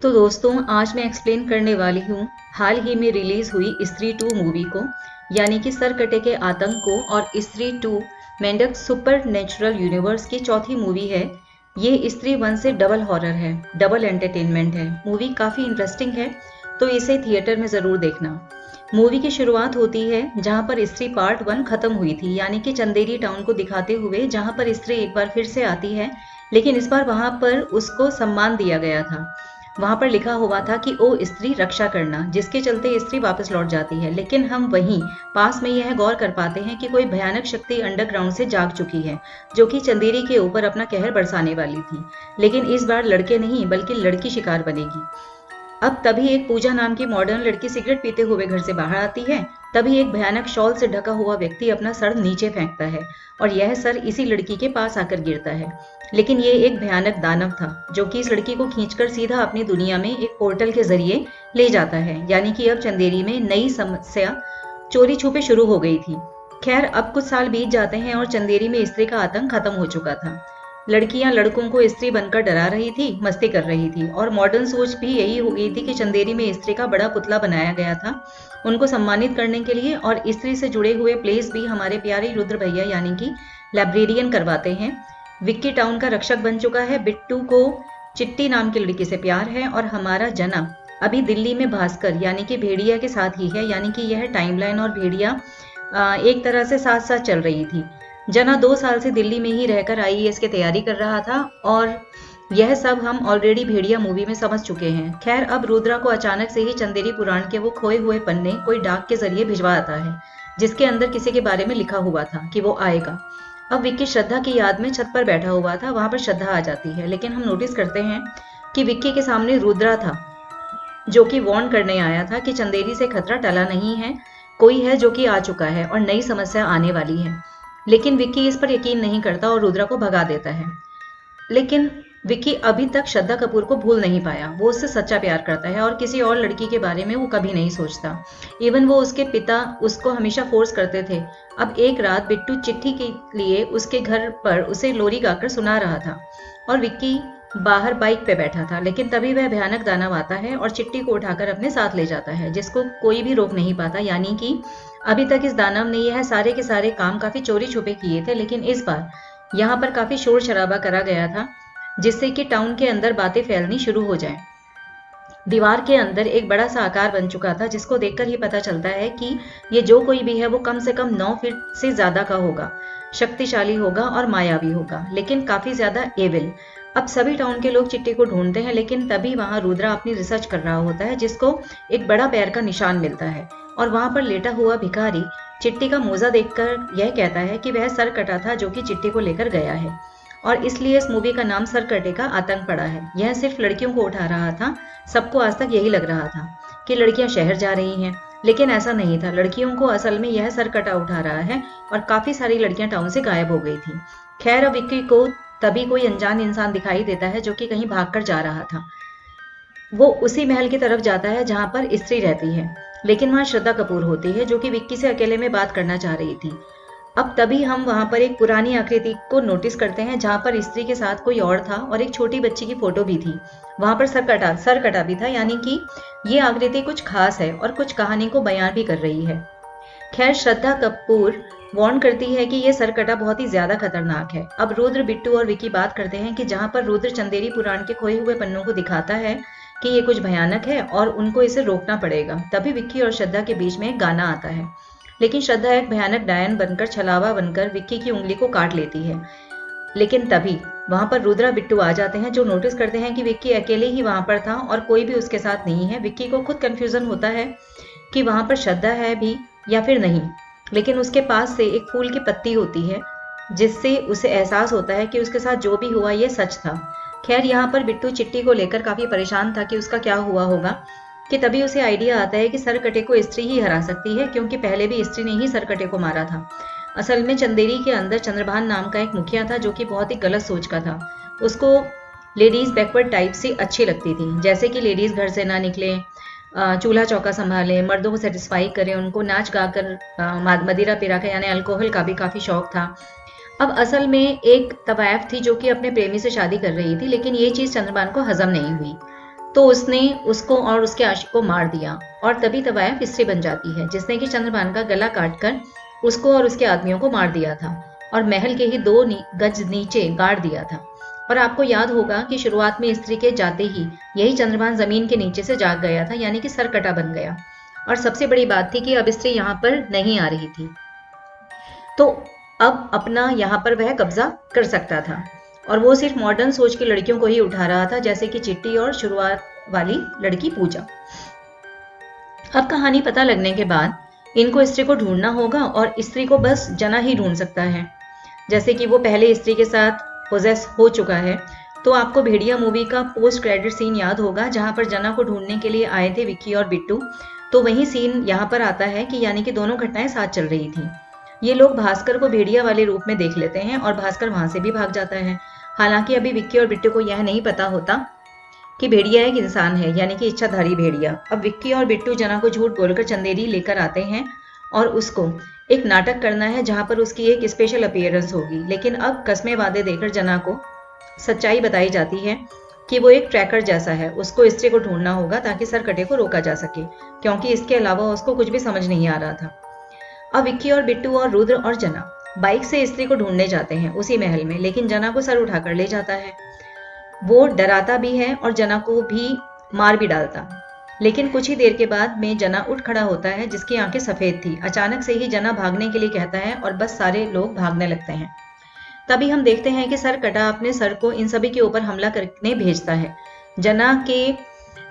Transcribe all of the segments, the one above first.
तो दोस्तों आज मैं एक्सप्लेन करने वाली हूँ हाल ही में रिलीज हुई स्त्री 2 मूवी को, यानी कि सरकटे के आतंक को। और स्त्री 2 मेंढक सुपर नेचुरल यूनिवर्स की चौथी मूवी है। ये स्त्री 1 से डबल हॉरर है, डबल एंटरटेनमेंट है। मूवी काफ़ी इंटरेस्टिंग है, तो इसे थिएटर में ज़रूर देखना। मूवी की शुरुआत होती है जहां पर स्त्री पार्ट 1 खत्म हुई थी, यानी कि चंदेरी टाउन को दिखाते हुए, जहां पर स्त्री एक बार फिर से आती है, लेकिन इस बार वहां पर उसको सम्मान दिया गया था। वहां पर लिखा हुआ था कि ओ स्त्री रक्षा करना, जिसके चलते स्त्री वापस लौट जाती है। लेकिन हम वहीं पास में यह गौर कर पाते हैं कि कोई भयानक शक्ति अंडरग्राउंड से जाग चुकी है, जो कि चंदेरी के ऊपर अपना कहर बरसाने वाली थी। लेकिन इस बार लड़के नहीं बल्कि लड़की शिकार बनेगी। अब तभी एक पूजा नाम की मॉडर्न लड़की सिगरेट पीते हुए घर से बाहर आती है। तभी एक भयानक शॉल से ढका हुआ व्यक्ति अपना सर नीचे फेंकता है और यह सर इसी लड़की के पास आकर गिरता है। लेकिन ये एक भयानक दानव था, जो कि इस लड़की को खींचकर सीधा अपनी दुनिया में एक पोर्टल के जरिए ले जाता है। यानी कि अब चंदेरी में नई समस्या चोरी छुपे शुरू हो गई थी। खैर, अब कुछ साल बीत जाते हैं और चंदेरी में स्त्री का आतंक खत्म हो चुका था। लड़कियां लड़कों को स्त्री बनकर डरा रही थी, मस्ती कर रही थी, और मॉडर्न सोच भी यही हो गई थी कि चंदेरी में स्त्री का बड़ा पुतला बनाया गया था उनको सम्मानित करने के लिए। और स्त्री से जुड़े हुए प्लेस भी हमारे प्यारे रुद्र भैया यानी कि लाइब्रेरियन करवाते हैं। विक्की टाउन का रक्षक बन चुका है। बिट्टू को चिट्टी नाम की लड़की से प्यार है। और हमारा जना अभी दिल्ली में भास्कर यानी कि भेड़िया के साथ ही है, यानी कि यह टाइमलाइन और भेड़िया एक तरह से साथ साथ चल रही थी। जना 2 साल से दिल्ली में ही रहकर आईएएस की तैयारी कर रहा था, और यह सब हम ऑलरेडी भेड़िया मूवी में समझ चुके हैं। खैर, अब रुद्रा को अचानक से ही चंदेरी पुराण के वो खोए हुए पन्ने कोई डाक के जरिए भिजवा आता है, जिसके अंदर किसी के बारे में लिखा हुआ था कि वो आएगा। अब विक्की श्रद्धा की याद में छत पर बैठा हुआ था, वहां पर श्रद्धा आ जाती है। लेकिन हम नोटिस करते हैं कि विक्की के सामने रुद्रा था, जो कि वार्न करने आया था कि चंदेरी से खतरा टला नहीं है, कोई है जो कि आ चुका है और नई समस्या आने वाली है। लेकिन विक्की इस पर यकीन नहीं करता और रुद्रा को भगा देता है। लेकिन विक्की अभी तक श्रद्धा कपूर को भूल नहीं पाया। वो उससे सच्चा प्यार करता है और किसी और लड़की के बारे में वो कभी नहीं सोचता। इवन वो उसके पिता उसको हमेशा फोर्स करते थे। अब एक रात बिट्टू चिट्ठी के लिए उसके घर पर उसे लोरी गाकर सुना रहा था और विक्की बाहर बाइक पे बैठा था। लेकिन तभी वह भयानक दानव आता है और चिट्ठी को उठाकर अपने साथ ले जाता है, जिसको कोई भी रोक नहीं पाता। यानी कि अभी तक इस दानव ने यह सारे के सारे काम काफी चोरी छुपे किए थे, लेकिन इस बार यहाँ पर काफी शोर शराबा करा गया था, जिससे कि टाउन के अंदर बातें फैलनी शुरू हो जाएं। दीवार के अंदर एक बड़ा सा आकार बन चुका था, जिसको देखकर ही पता चलता है कि ये जो कोई भी है वो कम से कम 9 फीट से ज्यादा का होगा, शक्तिशाली होगा और मायावी होगा, लेकिन काफी ज्यादा एविल। अब सभी टाउन के लोग चिट्टी को ढूंढते हैं, लेकिन तभी वहां रुद्रा अपनी रिसर्च कर रहा होता है, जिसको एक बड़ा पैर का निशान मिलता है। और वहां पर लेटा हुआ भिखारी चिट्टी का मोजा देखकर यह कहता है कि वह सरकटा था, जो कि चिट्टी को लेकर गया है, और इसलिए इस मूवी का नाम सरकटे का आतंक पड़ा है। यह सिर्फ लड़कियों को उठा रहा था। सबको आज तक यही लग रहा था कि लड़कियां शहर जा रही हैं, लेकिन ऐसा नहीं था। लड़कियों को असल में यह सरकटा उठा रहा है, और काफी सारी लड़कियां टाउन से गायब हो गई थी। खैर, अब विक्की को तभी कोई अनजान इंसान दिखाई देता है, जो कि कहीं भागकर जा रहा था। वो उसी महल की तरफ जाता है जहां पर स्त्री रहती है, लेकिन वहां श्रद्धा कपूर होती है, जो कि विक्की से अकेले में बात करना चाह रही थी। अब तभी हम वहां पर एक पुरानी आकृति को नोटिस करते हैं, जहां पर स्त्री के साथ कोई और था और एक छोटी बच्ची की फोटो भी थी। वहां पर सरकटा भी था, यानी कि ये आकृति कुछ खास है और कुछ कहानी को बयान भी कर रही है। खैर, श्रद्धा कपूर वार्न करती है कि यह सरकटा बहुत ही ज्यादा खतरनाक है। अब रुद्र, बिट्टू और विक्की बात करते हैं कि जहां पर रुद्र चंदेरी पुराण के खोए हुए पन्नों को दिखाता है कि ये कुछ भयानक है और उनको इसे रोकना पड़ेगा। तभी विक्की और श्रद्धा के बीच में एक गाना आता है, लेकिन श्रद्धा एक भयानक डायन बनकर, छलावा बनकर विक्की की उंगली को काट लेती है। लेकिन तभी वहां पर रुद्रा, बिट्टू आ जाते हैं, जो नोटिस करते हैं कि विक्की अकेले ही वहां पर था और कोई भी उसके साथ नहीं है। विक्की को खुद कंफ्यूजन होता है कि वहां पर श्रद्धा है भी या फिर नहीं, लेकिन उसके पास से एक फूल की पत्ती होती है, जिससे उसे एहसास होता है कि उसके साथ जो भी हुआ ये सच था। खैर, यहाँ पर बिट्टू चिट्टी को लेकर काफी परेशान था कि उसका क्या हुआ होगा, कि तभी उसे आइडिया आता है कि सरकटे को स्त्री ही हरा सकती है, क्योंकि पहले भी स्त्री ने ही सरकटे को मारा था। असल में चंदेरी के अंदर चंद्रभान नाम का एक मुखिया था, जो कि बहुत ही गलत सोच का था। उसको लेडीज बैकवर्ड टाइप से अच्छी लगती थी, जैसे कि लेडीज घर से ना निकले, चूल्हा चौका संभाले, मर्दों को सेटिस्फाई करें, उनको नाच गाकर मदिरा पिरा का यानी अल्कोहल का भी काफी शौक था। अब असल में एक तवायफ थी, जो कि अपने प्रेमी से शादी कर रही थी, लेकिन ये चीज चंद्रभान को हजम नहीं हुई। तो उसने उसको और उसके आशिक को मार दिया और तभी तवायफ स्त्री बन जाती है, जिसने कि चंद्रभान का गला काटकर उसको और उसके आदमियों को मार दिया था और महल के ही 2 गज नीचे गाड़ दिया था। और आपको याद होगा कि शुरुआत में स्त्री के जाते ही यही चंद्रभान जमीन के नीचे से जाग गया था, यानी कि सरकटा बन गया। और सबसे बड़ी बात थी कि अब स्त्री यहाँ पर नहीं आ रही थी, तो अब अपना यहाँ पर वह कब्जा कर सकता था और वो सिर्फ मॉडर्न सोच की लड़कियों को ही उठा रहा था, जैसे कि चिट्टी और शुरुआत वाली लड़की पूजा। अब कहानी पता लगने के बाद इनको स्त्री को ढूंढना होगा और स्त्री को बस जना ही ढूंढ सकता है, जैसे कि वो पहले स्त्री के साथ पोजेस हो चुका है। तो आपको भेड़िया मूवी का पोस्ट क्रेडिट सीन याद होगा, जहां पर जना को ढूंढने के लिए आए थे विक्की और बिट्टू। तो वही सीन यहाँ पर आता है कि यानी कि दोनों घटनाएं साथ चल रही थी। ये लोग भास्कर को भेड़िया वाले रूप में देख लेते हैं और भास्कर वहां से भी भाग जाता है। हालांकि अभी विक्की और बिट्टू को यह नहीं पता होता कि भेड़िया एक इंसान है, यानी कि इच्छाधारी भेड़िया। अब विक्की और बिट्टू जना को झूठ बोलकर चंदेरी लेकर आते हैं और उसको एक नाटक करना है जहां पर उसकी एक स्पेशल अपीयरेंस होगी। लेकिन अब कस्मे वादे देकर जना को सच्चाई बताई जाती है कि वो एक ट्रैकर जैसा है, उसको स्त्री को ढूंढना होगा ताकि सरकटे को रोका जा सके, क्योंकि इसके अलावा उसको कुछ भी समझ नहीं आ रहा था। अब विक्की और बिट्टू और रुद्र और जना बाइक से स्त्री को ढूंढने जाते हैं उसी महल में, लेकिन जना को सर उठाकर ले जाता है। वो डराता भी है और जना को भी मार भी डालता। लेकिन कुछ ही देर के बाद में जना उठ खड़ा होता है, जिसकी आंखें सफेद थी। अचानक से ही जना भागने के लिए कहता है और बस सारे लोग भागने लगते हैं। तभी हम देखते हैं कि सरकटा अपने सर को इन सभी के ऊपर हमला करने भेजता है। जना के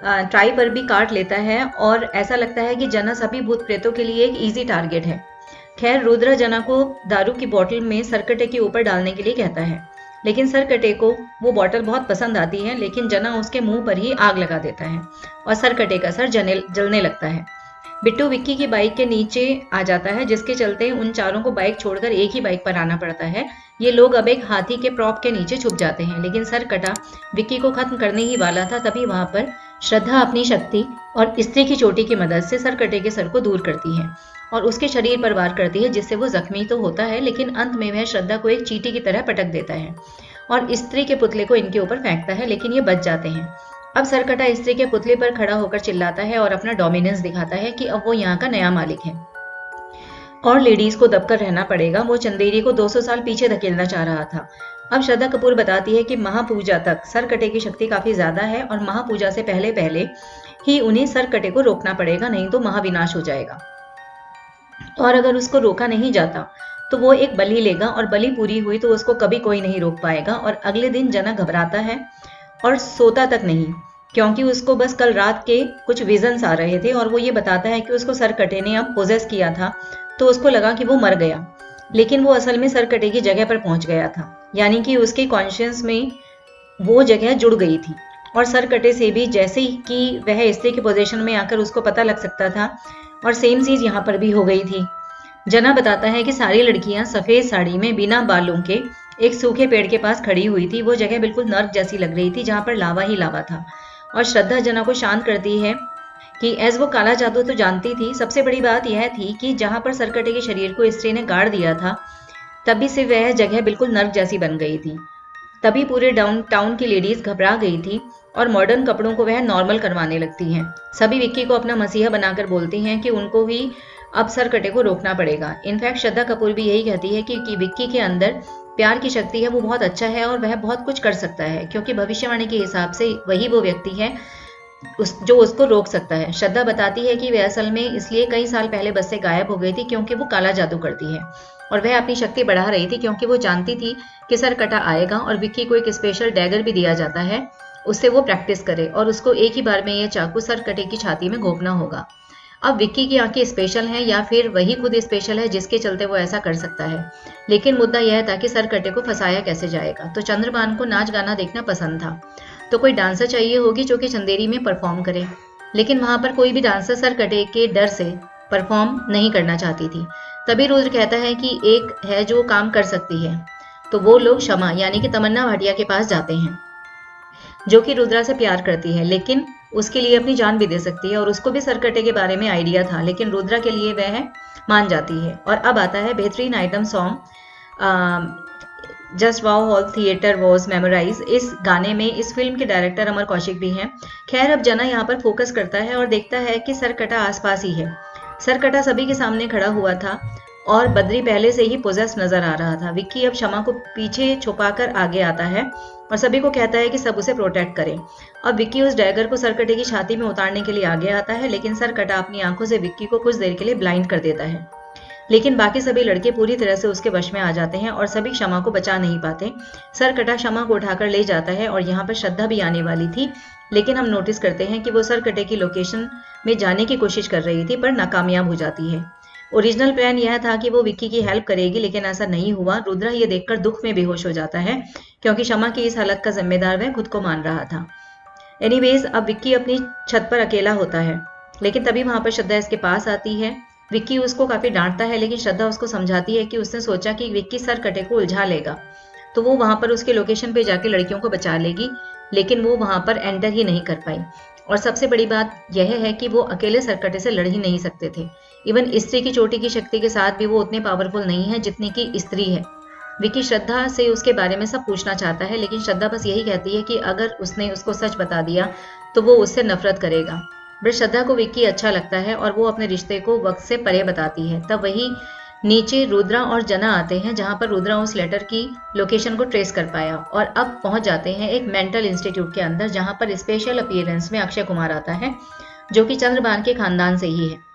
ट्राई पर भी काट लेता है और ऐसा लगता है कि जना सभी भूत प्रेतों के लिए एक इजी टारगेट है। खैर, रुद्र जना को दारू की बोतल में सरकटे के ऊपर डालने के लिए कहता है, लेकिन सरकटे को वो बोतल बहुत पसंद आती है, लेकिन जना उसके मुंह पर ही आग लगा देता है और सरकटे का सर जलने लगता है। बिट्टू विक्की की बाइक के नीचे आ जाता है, जिसके चलते उन चारों को बाइक छोड़कर एक ही बाइक पर आना पड़ता है। ये लोग अब एक हाथी के प्रॉप के नीचे छुप जाते हैं, लेकिन सरकटा विक्की को खत्म करने ही वाला था। तभी वहां पर श्रद्धा अपनी शक्ति और स्त्री की चोटी की मदद से सरकटे के सर को दूर करती है और उसके शरीर पर वार करती है, जिससे वो जख्मी तो होता है, लेकिन अंत में वह श्रद्धा को एक चींटी की तरह पटक देता है और स्त्री के पुतले को इनके ऊपर फेंकता है, लेकिन ये बच जाते हैं। अब सरकटा स्त्री के पुतले पर खड़ा होकर चिल्लाता है और अपना डोमिनेंस दिखाता है कि अब वो यहाँ का नया मालिक है और लेडीज को दबकर रहना पड़ेगा। वो चंदेरी को 200 साल पीछे धकेलना चाह रहा था। अब श्रद्धा कपूर बताती है कि महापूजा तक सरकटे की शक्ति काफी ज्यादा है और महापूजा से पहले पहले ही उन्हें सरकटे को रोकना पड़ेगा, नहीं तो महाविनाश हो जाएगा। और अगर उसको रोका नहीं जाता तो वो एक बलि लेगा और बलि पूरी हुई तो उसको कभी कोई नहीं रोक पाएगा। और अगले दिन जना घबराता है और सोता तक नहीं, क्योंकि उसको बस कल रात के कुछ विजन्स आ रहे थे और वो ये बताता है कि उसको सरकटे ने अब पोजेस किया था, तो उसको लगा कि वो मर गया, लेकिन वो असल में सरकटे की जगह पर पहुंच गया था, यानी कि उसके कॉन्शियस में वो जगह जुड़ गई थी और सरकटे से भी जैसे कि वह स्त्री के पोजीशन में आकर उसको पता लग सकता था, और सेम चीज यहाँ पर भी हो गई थी। जना बताता है कि सारी लड़कियां सफेद साड़ी में बिना बालों के एक सूखे पेड़ के पास खड़ी हुई थी। वो जगह बिल्कुल नर्क जैसी लग रही थी, जहां पर लावा ही लावा था। और श्रद्धा जना को शांत करती है कि एज वो काला जादू तो जानती थी, सबसे बड़ी बात यह थी कि जहां पर सरकटे के शरीर को स्त्री ने गाड़ दिया था, तभी से वह जगह बिल्कुल नर्क जैसी बन गई थी। तभी पूरे डाउन टाउन की लेडीज घबरा गई थी और मॉडर्न कपड़ों को वह नॉर्मल करवाने लगती हैं। सभी विक्की को अपना मसीहा बनाकर बोलती हैं कि उनको भी अब सरकटे को रोकना पड़ेगा। इनफैक्ट श्रद्धा कपूर भी यही कहती है कि विक्की के अंदर प्यार की शक्ति है, वो बहुत अच्छा है और वह बहुत कुछ कर सकता है, क्योंकि भविष्यवाणी के हिसाब से वही वो व्यक्ति है जो उसको रोक सकता है। श्रद्धा बताती है कि वह असल में इसलिए कई साल पहले बस से गायब हो गई थी क्योंकि वो काला जादू करती है और वह अपनी शक्ति बढ़ा रही थी, क्योंकि वो जानती थी कि सरकटा आएगा और विक्की को एक स्पेशल डैगर भी दिया जाता है, उससे वो प्रैक्टिस करे और उसको एक ही बार में यह चाकू सरकटे की छाती में घोंपना होगा। अब विक्की की आंखें स्पेशल हैं या फिर वही खुद स्पेशल है जिसके चलते वो ऐसा कर सकता है, लेकिन मुद्दा यह था कि सरकटे को फंसाया कैसे जाएगा। तो चंद्रभान को नाच गाना देखना पसंद था, तो कोई डांसर चाहिए होगी जो कि चंदेरी में परफॉर्म करे, लेकिन वहां पर कोई भी डांसर सरकटे के डर से परफॉर्म नहीं करना चाहती थी। तभी रुद्र कहता है कि एक है जो काम कर सकती है, तो वो लोग शमा यानी कि तमन्ना भाटिया के पास जाते हैं, जो कि रुद्रा से प्यार करती है, लेकिन उसके लिए अपनी जान भी दे सकती है और उसको भी सरकटे के बारे में आइडिया था, लेकिन रुद्रा के लिए वह मान जाती है। और अब आता है बेहतरीन item song just wow whole theatre was memorise. इस गाने में इस फिल्म के डायरेक्टर अमर कौशिक भी हैं। खैर, अब जना यहाँ पर फोकस करता है और देखता है कि सरकटा आसपास ही है। सरकटा सभी के सामने खड़ा हुआ था और बद्री पहले से ही पोजेस नजर आ रहा था। विक्की अब शमा को पीछे छुपाकर आगे आता है और सभी को कहता है कि सब उसे प्रोटेक्ट करें। अब विक्की उस डैगर को सरकटे की छाती में उतारने के लिए आगे आता है, लेकिन सरकटा अपनी आंखों से विक्की को कुछ देर के लिए ब्लाइंड कर देता है। लेकिन बाकी सभी लड़के पूरी तरह से उसके वश में आ जाते हैं और सभी क्षमा को बचा नहीं पाते। सरकटा क्षमा को उठाकर ले जाता है और यहाँ पर श्रद्धा भी आने वाली थी, लेकिन हम नोटिस करते हैं कि वो सरकटे की लोकेशन में जाने की कोशिश कर रही थी पर नाकामयाब हो जाती है। ओरिजिनल प्लान यह था कि वो विक्की की हेल्प करेगी, लेकिन ऐसा नहीं हुआ। रुद्रा ये देखकर दुख में बेहोश हो जाता है क्योंकि क्षमा की इस हालत का जिम्मेदार वह खुद को मान रहा था। एनीवेज, अब विक्की अपनी छत पर अकेला होता है, लेकिन तभी वहां पर श्रद्धा इसके पास आती है। विक्की उसको काफी डांटता है, लेकिन श्रद्धा उसको समझाती है कि उसने सोचा कि विक्की सरकटे को उलझा लेगा तो वो वहां पर उसके लोकेशन पे जाके लड़कियों को बचा लेगी, लेकिन वो वहां पर एंटर ही नहीं कर पाई। और सबसे बड़ी बात यह है कि वो अकेले सरकटे से लड़ ही नहीं सकते थे। इवन स्त्री की चोटी की शक्ति के साथ भी वो उतने पावरफुल नहीं है जितनी की स्त्री है। विक्की श्रद्धा से उसके बारे में सब पूछना चाहता है, लेकिन श्रद्धा बस यही कहती है कि अगर उसने उसको सच बता दिया तो वो उससे नफरत करेगा। बट श्रद्धा को विक्की अच्छा लगता है और वो अपने रिश्ते को वक्त से परे बताती है। तब वही नीचे रुद्रा और जना आते हैं, जहां पर रुद्रा उस लेटर की लोकेशन को ट्रेस कर पाया और अब पहुंच जाते हैं एक मेंटल इंस्टीट्यूट के अंदर, जहां पर स्पेशल अपीयरेंस में अक्षय कुमार आता है, जो कि चंद्रभान के खानदान से ही है।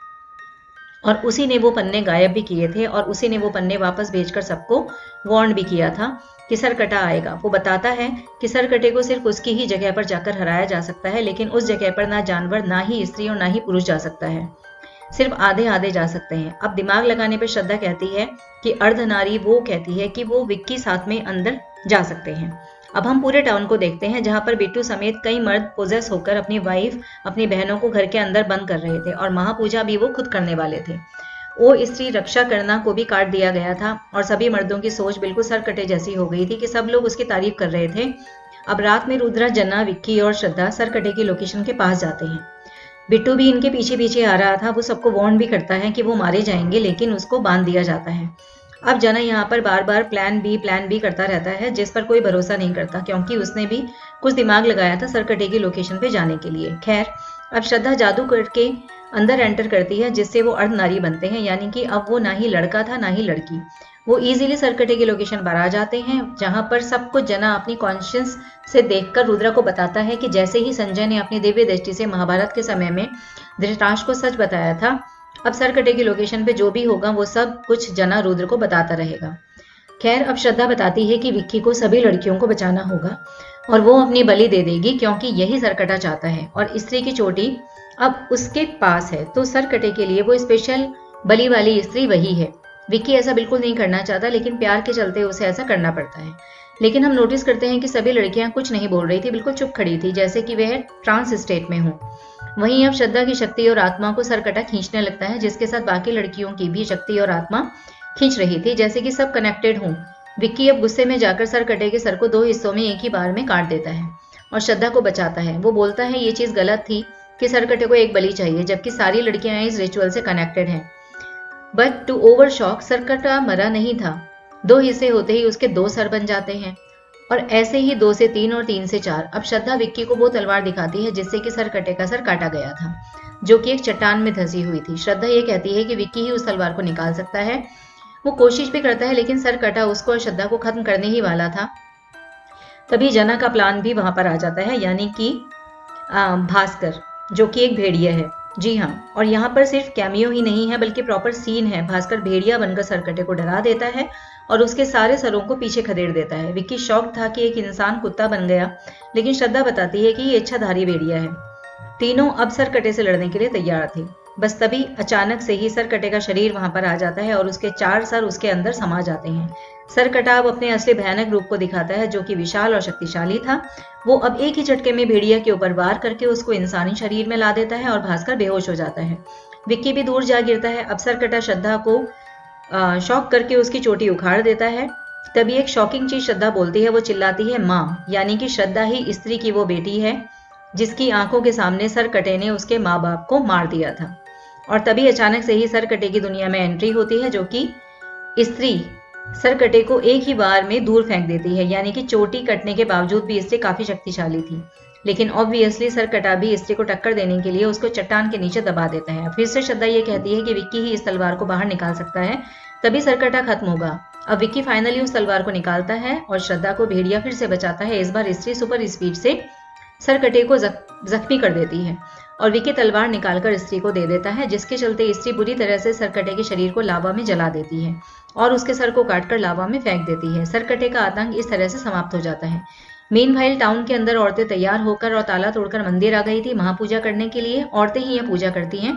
और उसी ने वो पन्ने गायब भी किए थे और उसी ने वो पन्ने वापस भेजकर सबको वार्न भी किया था कि सरकटा आएगा। वो बताता है कि सरकटे को सिर्फ उसकी ही जगह पर जाकर हराया जा सकता है, लेकिन उस जगह पर ना जानवर, ना ही स्त्री और ना ही पुरुष जा सकता है। सिर्फ आधे आधे जा सकते हैं। अब दिमाग लगाने पर श्रद्धा कहती है कि अर्धनारी वो कहती है कि वो विक्की साथ में अंदर जा सकते हैं। अब हम पूरे टाउन को देखते हैं, जहां पर बिट्टू समेत कई मर्द पोजेस होकर अपनी वाइफ, अपनी बहनों को घर के अंदर बंद कर रहे थे और महापूजा भी वो खुद करने वाले थे। वो स्त्री रक्षा करना को भी काट दिया गया था और सभी मर्दों की सोच बिल्कुल सरकटे जैसी हो गई थी कि सब लोग उसकी तारीफ कर रहे थे। अब रात में रुद्रा, जना, विक्की और श्रद्धा सरकटे की लोकेशन के पास जाते हैं। बिट्टू भी इनके पीछे पीछे आ रहा था। वो सबको वार्न भी करता है कि वो मारे जाएंगे, लेकिन उसको बांध दिया जाता है। अब जना यहाँ पर बार बार प्लान बी करता रहता है, जिस पर कोई भरोसा नहीं करता, क्योंकि उसने भी कुछ दिमाग लगाया था सरकटे की लोकेशन पे जाने के लिए। खैर, अब श्रद्धा जादू करके अंदर एंटर करती है, जिससे वो अर्धनारी बनते हैं, यानी कि अब वो ना ही लड़का था ना ही लड़की। वो इजीली सरकटे की लोकेशन पर आ जाते हैं, जहां पर सब कुछ जना अपनी कॉन्शियस से देखकर रुद्रा को बताता है कि जैसे ही संजय ने अपनी दिव्य दृष्टि से महाभारत के समय में धृतराष्ट्र को सच बताया था, अब सरकटे की लोकेशन पे जो भी होगा वो सब कुछ जना रुद्र को बताता रहेगा। खैर, अब श्रद्धा बताती है कि विक्की को सभी लड़कियों को बचाना होगा और वो अपनी बलि दे देगी, क्योंकि यही सरकटा चाहता है और स्त्री की चोटी अब उसके पास है, तो सरकटे के लिए वो स्पेशल बलि वाली स्त्री वही है। विक्की ऐसा बिल्कुल नहीं करना चाहता, लेकिन प्यार के चलते उसे ऐसा करना पड़ता है। लेकिन हम नोटिस करते हैं कि सभी लड़कियां कुछ नहीं बोल रही थी, बिल्कुल चुप खड़ी थी, जैसे कि वह ट्रांस स्टेट में हो। वहीं अब श्रद्धा की शक्ति और आत्मा को सरकटा खींचने लगता है, जिसके साथ बाकी लड़कियों की भी शक्ति और आत्मा खींच रही थी, जैसे कि सब कनेक्टेड हों। विक्की अब गुस्से में जाकर सरकटे के सर को 2 हिस्सों में एक ही बार में काट देता है और श्रद्धा को बचाता है। वो बोलता है ये चीज गलत थी कि सरकटे को एक बलि चाहिए, जबकि सारी लड़कियां इस रिचुअल से कनेक्टेड हैं। But to our shock, Sarkata मरा नहीं था। 2 हिस्से होते ही उसके 2 सर बन जाते हैं और ऐसे ही 2 से 3 और 3 से 4। अब श्रद्धा विक्की को वो तलवार दिखाती है जिससे कि सरकटे का सर काटा गया था, जो कि एक चट्टान में धंसी हुई थी। श्रद्धा ये कहती है कि विक्की ही उस तलवार को निकाल सकता है। वो कोशिश भी करता है, लेकिन सरकटा उसको और श्रद्धा को खत्म करने ही वाला था। तभी जना का प्लान भी वहां पर आ जाता है, यानी कि भास्कर, जो कि एक भेड़िया है। जी हाँ, और यहाँ पर सिर्फ कैमियो ही नहीं है बल्कि प्रॉपर सीन है। भास्कर भेड़िया बनकर सरकटे को डरा देता है और उसके सारे सरों को पीछे खदेड़ देता है। विक्की शॉक था कि एक इंसान कुत्ता बन गया, लेकिन श्रद्धा बताती है कि ये इच्छाधारी भेड़िया है। तीनों अब सरकटे से लड़ने के लिए तैयार थे। बस तभी अचानक से ही सरकटे का शरीर वहां पर आ जाता है और उसके 4 सर उसके अंदर समा जाते हैं। सरकटा अब अपने असली भयानक रूप को दिखाता है, जो कि विशाल और शक्तिशाली था। वो अब एक ही झटके में भेड़िया के ऊपर वार करके उसको इंसानी शरीर में ला देता है और भास्कर बेहोश हो जाता है। विक्की भी दूर जा गिरता है। अब सरकटा श्रद्धा को शॉक करके उसकी चोटी उखाड़ देता है। तभी एक शॉकिंग चीज श्रद्धा बोलती है। वो चिल्लाती है माँ, यानी कि श्रद्धा ही स्त्री की वो बेटी है जिसकी आंखों के सामने सरकटे ने उसके माँ बाप को मार दिया था। और तभी अचानक से ही सरकटे की दुनिया में एंट्री होती है, जो कि स्त्री सरकटे को एक ही बार में दूर फेंक देती है, यानी कि चोटी कटने के बावजूद भी स्त्री काफी शक्तिशाली थी। लेकिन ऑब्वियसली सरकटा भी स्त्री को टक्कर देने के लिए उसको चट्टान के नीचे दबा देता है। फिर से श्रद्धा ये कहती है कि विक्की ही इस तलवार को बाहर निकाल सकता है, तभी सरकटा खत्म होगा। अब विक्की फाइनली उस तलवार को निकालता है और श्रद्धा को भेड़िया फिर से बचाता है। इस बार स्त्री सुपर स्पीड से सरकटे को जख्मी कर देती है और विक्की तलवार निकालकर स्त्री को दे देता है, जिसके चलते स्त्री बुरी तरह से सरकटे के शरीर को लावा में जला देती है और उसके सर को काटकर लावा में फेंक देती है। सरकटे का आतंक इस तरह से समाप्त हो जाता है। मीनवाइल टाउन के अंदर औरतें तैयार होकर और ताला तोड़कर मंदिर आ गई थी महापूजा करने के लिए। औरतें ही यह पूजा करती हैं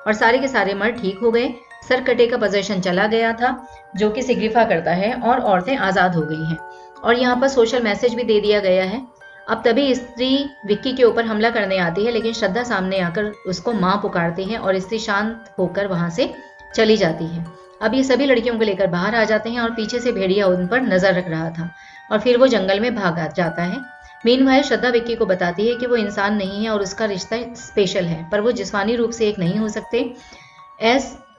और सारे के सारे मर्द ठीक हो गए। सरकटे का पोजेशन चला गया था, जो कि सिग्निफाई करता है, और औरतें आजाद हो गई हैं। और यहाँ पर सोशल मैसेज भी दे दिया गया है। अब तभी स्त्री विक्की के ऊपर हमला करने आती है, लेकिन श्रद्धा सामने आकर उसको माँ पुकारती है और स्त्री शांत होकर वहां से चली जाती है। अब ये सभी लड़कियों को लेकर बाहर आ जाते हैं और पीछे से भेड़िया उन पर नजर रख रहा था और फिर वो जंगल में भाग जाता है। मीनवाइल श्रद्धा विक्की को बताती है कि वो इंसान नहीं है और उसका रिश्ता स्पेशल है, पर वो जिस्मानी रूप से एक नहीं हो सकते।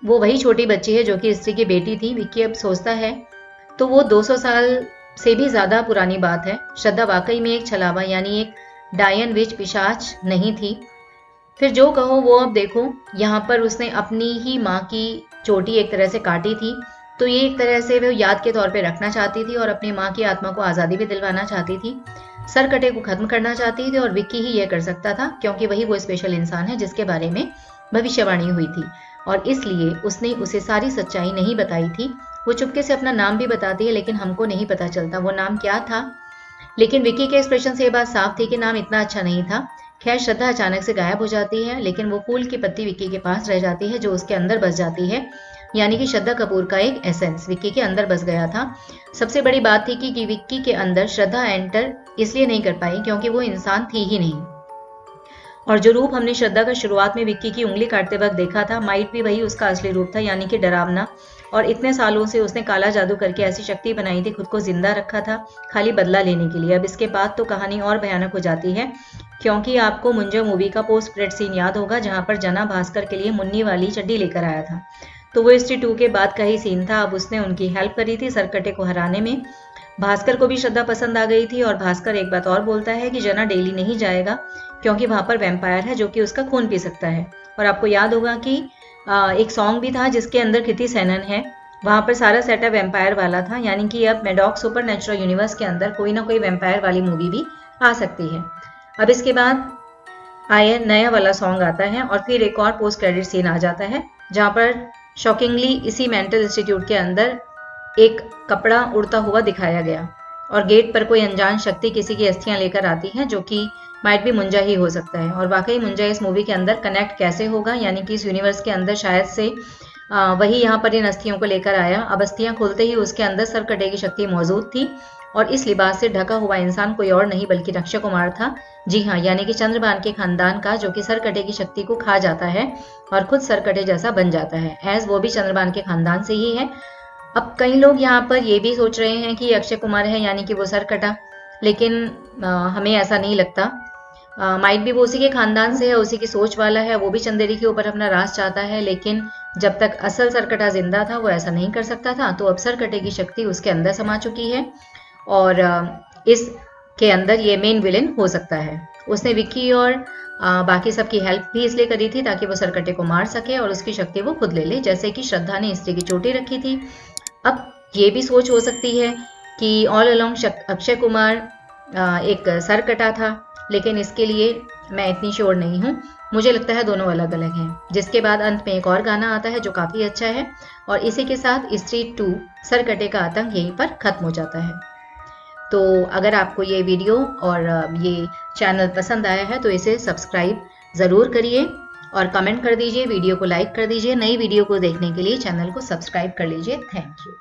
वो वही छोटी बच्ची है जो कि स्त्री की बेटी थी। विक्की अब सोचता है तो वो 200 साल से भी ज्यादा पुरानी बात है। श्रद्धा वाकई में एक छलावा यानी एक डायन विच पिशाच नहीं थी। फिर जो कहो वो अब देखो, यहाँ पर उसने अपनी ही माँ की चोटी एक तरह से काटी थी, तो ये एक तरह से वो याद के तौर पे रखना चाहती थी और अपनी माँ की आत्मा को आज़ादी भी दिलवाना चाहती थी। सरकटे को खत्म करना चाहती थी और विक्की ही ये कर सकता था, क्योंकि वही वो स्पेशल इंसान है जिसके बारे में भविष्यवाणी हुई थी और इसलिए उसने उसे सारी सच्चाई नहीं बताई थी। वो चुपके से अपना नाम भी बताती है, लेकिन हमको नहीं पता चलता वो नाम क्या था। लेकिन विक्की के एक्सप्रेशन से ये बात साफ थी कि नाम इतना अच्छा नहीं था। खैर, श्रद्धा अचानक से गायब हो जाती है, लेकिन वो फूल की पत्ती विक्की के पास रह जाती है जो उसके अंदर बस जाती है, यानी कि श्रद्धा कपूर का एक एसेंस विक्की के अंदर बस गया था। सबसे बड़ी बात थी कि विक्की के अंदर श्रद्धा एंटर इसलिए नहीं कर पाई क्योंकि वो इंसान थी ही नहीं, और जो रूप हमने श्रद्धा का शुरुआत में विक्की की उंगली काटते वक्त देखा था, माइट भी वही उसका असली रूप था, यानी कि डरावना। और इतने सालों से उसने काला जादू करके ऐसी शक्ति बनाई थी, खुद को जिंदा रखा था खाली बदला लेने के लिए। अब इसके बाद तो कहानी और भयानक हो जाती है, क्योंकि आपको मुंजा मूवी का पोस्ट क्रेडिट सीन याद होगा, जहां पर जना भास्कर के लिए मुन्नी वाली चड्डी लेकर आया था। तो वो स्त्री 2 के बाद का ही सीन था। अब उसने उनकी हेल्प करी थी सरकटे को हराने में। भास्कर को भी श्रद्धा पसंद आ गई थी और भास्कर एक बात और बोलता है कि जना डेली नहीं जाएगा क्योंकि वहां पर वैम्पायर है जो कि उसका खून पी सकता है। और आपको याद होगा कि एक सॉन्ग भी था जिसके अंदर कृति सेनन है, वहां पर सारा सेटअप वैम्पायर वाला था, यानी कि अब मैडॉक सुपर नेचुरल यूनिवर्स के अंदर कोई ना कोई वैम्पायर वाली मूवी भी आ सकती है। अब इसके बाद नया वाला सॉन्ग आता है और फिर एक और पोस्ट क्रेडिट सीन आ जाता है, जहां पर शॉकिंगली इसी मेंटल इंस्टीट्यूट के अंदर एक कपड़ा उड़ता हुआ दिखाया गया और गेट पर कोई अनजान शक्ति किसी की अस्थियां लेकर आती है, जो कि माइट भी मुंजा ही हो सकता है। और वाकई मुंजा इस मूवी के अंदर कनेक्ट कैसे होगा, यानी कि इस यूनिवर्स के अंदर शायद से वही यहाँ पर इन अस्थियों को लेकर आया। अब अस्थियां खुलते ही उसके अंदर सरकटे की शक्ति मौजूद थी और इस लिबास से ढका हुआ इंसान कोई और नहीं बल्कि अक्षय कुमार था। जी हाँ, यानी कि चंद्रभान के खानदान का, जो कि सरकटे की शक्ति को खा जाता है और खुद सरकटे जैसा बन जाता है, एज वो भी चंद्रभान के खानदान से ही है। अब कई लोग यहाँ पर ये भी सोच रहे हैं कि अक्षय कुमार है यानी कि वो सरकटा, लेकिन हमें ऐसा नहीं लगता। माइट भी वो उसी के खानदान से है, उसी की सोच वाला है, वो भी चंदेरी के ऊपर अपना राज चाहता है, लेकिन जब तक असल सरकटा जिंदा था वो ऐसा नहीं कर सकता था। तो अब सरकटे की शक्ति उसके अंदर समा चुकी है और इसके अंदर ये मेन विलेन हो सकता है। उसने विक्की और बाकी सबकी हेल्प भी इसलिए करी थी ताकि वो सरकटे को मार सके और उसकी शक्ति वो खुद ले ले, जैसे कि श्रद्धा ने स्त्री की चोटी रखी थी। अब ये भी सोच हो सकती है कि ऑल अलोंग अक्षय कुमार एक सरकटा था, लेकिन इसके लिए मैं इतनी श्योर नहीं हूँ। मुझे लगता है दोनों अलग अलग हैं। जिसके बाद अंत में एक और गाना आता है जो काफ़ी अच्छा है और इसी के साथ स्त्री 2 सरकटे का आतंक यहीं पर खत्म हो जाता है। तो अगर आपको ये वीडियो और ये चैनल पसंद आया है तो इसे सब्सक्राइब ज़रूर करिए और कमेंट कर दीजिए, वीडियो को लाइक कर दीजिए। नई वीडियो को देखने के लिए चैनल को सब्सक्राइब कर लीजिए। Thank you.